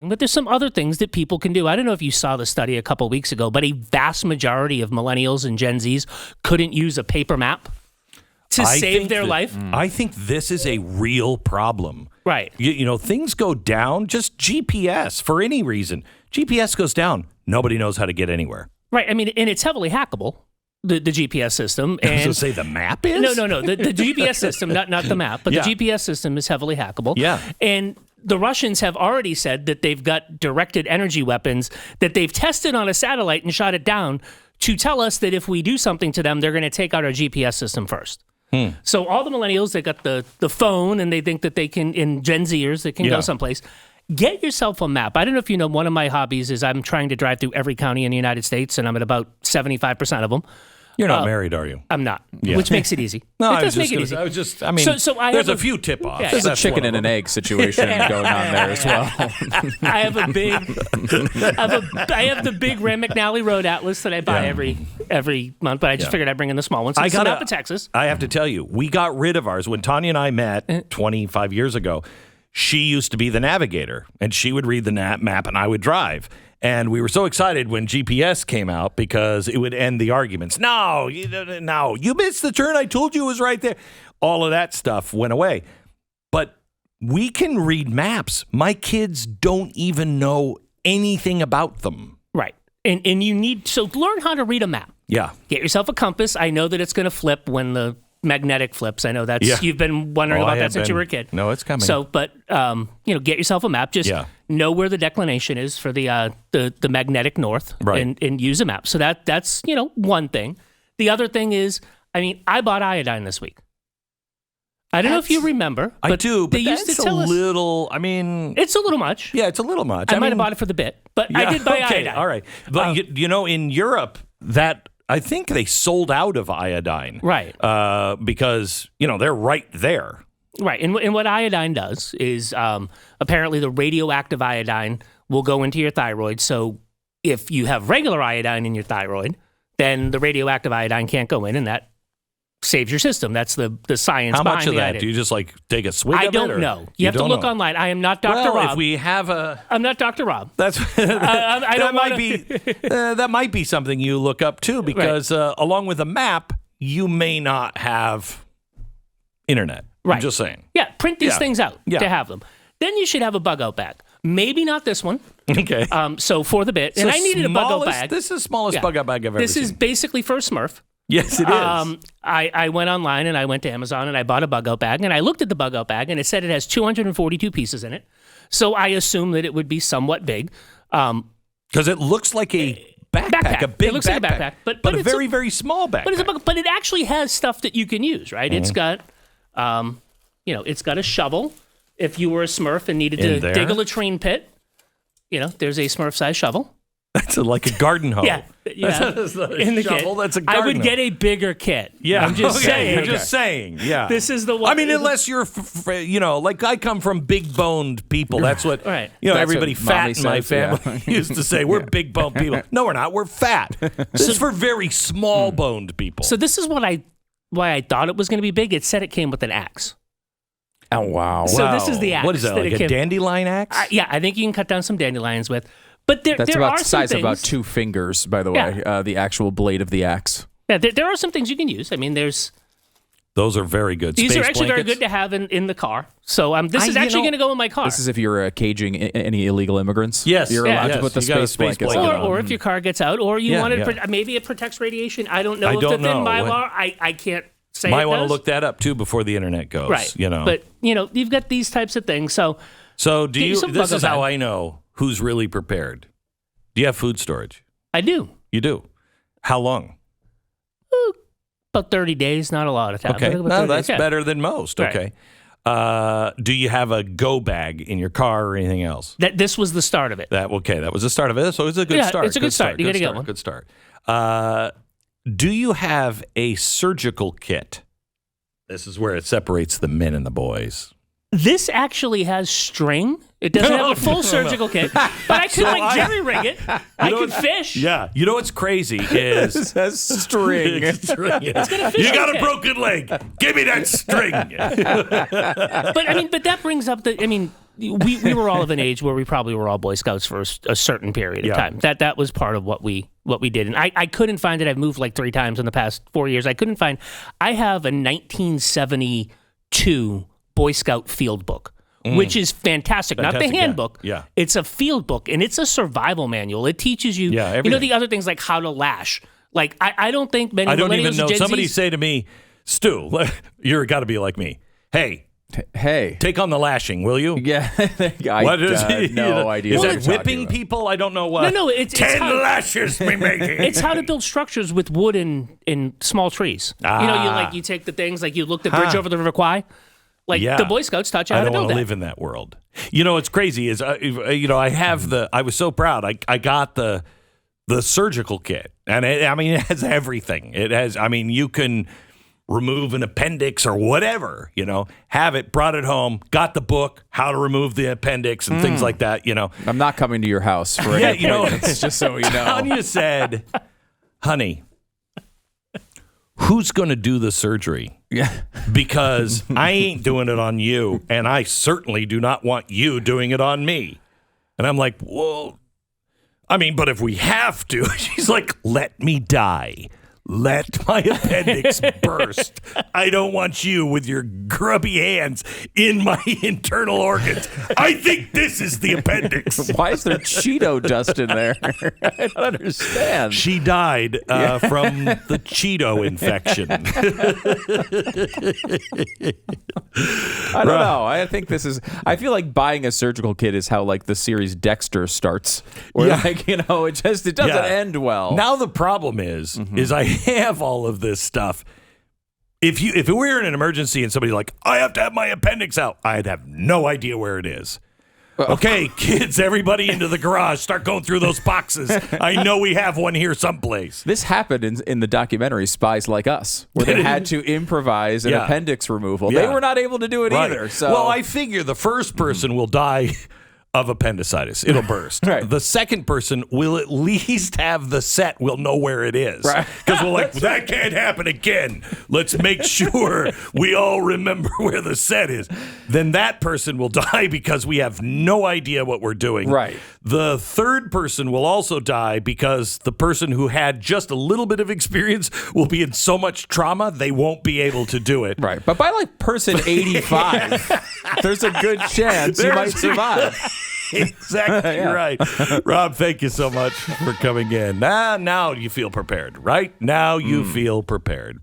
But there's some other things that people can do. I don't know if you saw the study a couple weeks ago, but a vast majority of millennials and Gen Zs couldn't use a paper map to save their life. I think this is a real problem. Right. You know, things go down, just GPS for any reason. GPS goes down. Nobody knows how to get anywhere. Right. I mean, and it's heavily hackable, the GPS system. And so say the map is? No. The GPS system, not the map, but the GPS system is heavily hackable. Yeah. And the Russians have already said that they've got directed energy weapons that they've tested on a satellite and shot it down to tell us that if we do something to them, they're going to take out our GPS system first. So all the millennials, they got the phone and they think that they can, in Gen Zers, they can go someplace. Get yourself a map. I don't know if you know, one of my hobbies is I'm trying to drive through every county in the United States, and I'm at about 75% of them. You're not married, are you? I'm not, which makes it easy. No, it does make it easy. I mean, there's a few tip-offs. There's a chicken and an egg situation going on there as well. I have the big Rand McNally Road Atlas that I buy every month, but I just figured I'd bring in the small one. So it's out of Texas. I have to tell you, we got rid of ours. When Tanya and I met 25 years ago, she used to be the navigator, and she would read the map, and I would drive. And we were so excited when GPS came out because it would end the arguments. No, you missed the turn. I told you it was right there. All of that stuff went away. But we can read maps. My kids don't even know anything about them. Right. And you need to learn how to read a map. Yeah. Get yourself a compass. I know that it's going to flip when the magnetic flips. I know that's you've been wondering about that since you were a kid. No, it's coming. So, but get yourself a map. Just know where the declination is for the magnetic north, and use a map. So that's one thing. The other thing is, I bought iodine this week. I don't know if you remember. I do, but they used to tell it's a little much. Yeah, it's a little much. I might have bought it for the bit, but I did buy iodine. All right, but in Europe, I think they sold out of iodine. Right. Because, they're right there. Right. And what iodine does is apparently the radioactive iodine will go into your thyroid. So if you have regular iodine in your thyroid, then the radioactive iodine can't go in, and that saves your system. That's the science How behind much of the that? iodine. Do you just take a swig of it? I don't know. You have to look online. I am not Dr. Rob. If we have I'm not Dr. Rob. That's that might be something you look up too, because along with a map, you may not have internet. Right. I'm just saying. Yeah, print these things out to have them. Then you should have a bug out bag. Maybe not this one. Okay. So for the bit, and I needed a bug out bag. This is the smallest bug out bag I've ever seen. This is basically for a Smurf. Yes, it is. I went online and I went to Amazon and I bought a bug out bag, and I looked at the bug out bag and it said it has 242 pieces in it. So I assumed that it would be somewhat big. Because it looks like a backpack, a big it looks backpack. Like a backpack, but a very, very small backpack. But it actually has stuff that you can use, right? Mm-hmm. It's got, it's got a shovel. If you were a Smurf and needed to dig a latrine pit, there's a Smurf-sized shovel. That's like a garden hoe. Yeah. That's not a in the shovel. Kit. That's a garden hoe. I would get a bigger kit. Yeah. I'm just saying. You're just saying. Yeah. This is the one. Unless you're, like I come from big-boned people. That's what, right. Everybody fat in my family used to say. We're big-boned people. No, we're not. We're fat. This is for very small-boned people. So this is why I thought it was going to be big. It said it came with an axe. Oh, wow. So this is the axe. What is that, like a dandelion axe? I think you can cut down some dandelions with. But that's about the size of about 2 fingers, by the way, the actual blade of the axe. Yeah, there are some things you can use. Those are very good. These Space are actually blankets. very good to have in the car. So this is actually going to go in my car. This is if you're caging any illegal immigrants. Yes. You're allowed to put the space blankets on. Or if your car gets out, or you want it, maybe it protects radiation. I don't know if the thin Mylar, I can't say Might it want to does. look that up, too, before the internet goes. Right. But, you've got these types of things. So this is how I know who's really prepared. Do you have food storage? I do. You do? How long? About 30 days, not a lot of time. Okay, that's better than most. Right. Okay. Do you have a go bag in your car or anything else? This was the start of it. That was the start of it. So it's a good start. It's a good start. You got to get one. Good start. Do you have a surgical kit? This is where it separates the men and the boys. This actually has string. It doesn't have a full surgical kit, but I could jerry rig it. I could fish. Yeah. You know what's crazy is it has string. It's got a fish you got a kit. broken leg. Give me that string. But that brings up we were all of an age where we probably were all Boy Scouts for a certain period of time. That was part of what we did. And I couldn't find it. I've moved like 3 times in the past 4 years. I have a 1972 Boy Scout field book, which is fantastic. Not the handbook. Yeah. It's a field book, and it's a survival manual. It teaches you, the other things like how to lash. Like, I don't think many millennials, I don't even know. Gen Somebody Z's, say to me, Stu, you're got to be like me. Hey, take on the lashing, will you? Yeah. What is it? No idea. Is what that you're whipping talking people? I don't know what. No, it's 10 how, lashes we making. It's how to build structures with wood in small trees. You take the things, like you look the bridge over the River Kwai. Like the Boy Scouts taught you how to build that. I don't want to live in that world. What's crazy is, I was so proud. I got the surgical kit, and it has everything. It has, you can remove an appendix or whatever, have it, brought it home, got the book, how to remove the appendix and things like that, I'm not coming to your house for any appointments, just so you know. Tanya said, honey, who's going to do the surgery? Yeah. Because I ain't doing it on you, and I certainly do not want you doing it on me. And I'm like, well, but if we have to, she's like, let me die. Let my appendix burst. I don't want you with your grubby hands in my internal organs. I think this is the appendix. Why is there Cheeto dust in there? I don't understand. She died from the Cheeto infection. I don't know. I feel like buying a surgical kit is how like the series Dexter starts. Where it doesn't end well. Now the problem is I have all of this stuff. If we were in an emergency and somebody like, I have to have my appendix out, I'd have no idea where it is. Okay, kids, everybody into the garage. Start going through those boxes. I know we have one here someplace. This happened in the documentary Spies Like Us, where they had to improvise an appendix removal. They were not able to do it either. So. Well, I figure the first person will die of appendicitis. It'll burst. Right. The second person will at least have the set. We'll know where it is. Right. Because we're like, that can't happen again. Let's make sure we all remember where the set is. Then that person will die because we have no idea what we're doing. Right. The third person will also die because the person who had just a little bit of experience will be in so much trauma, they won't be able to do it. Right. But by like person 85, there's a good chance you might survive. Exactly right. Rob, thank you so much for coming in. Now you feel prepared, right? Now you feel prepared.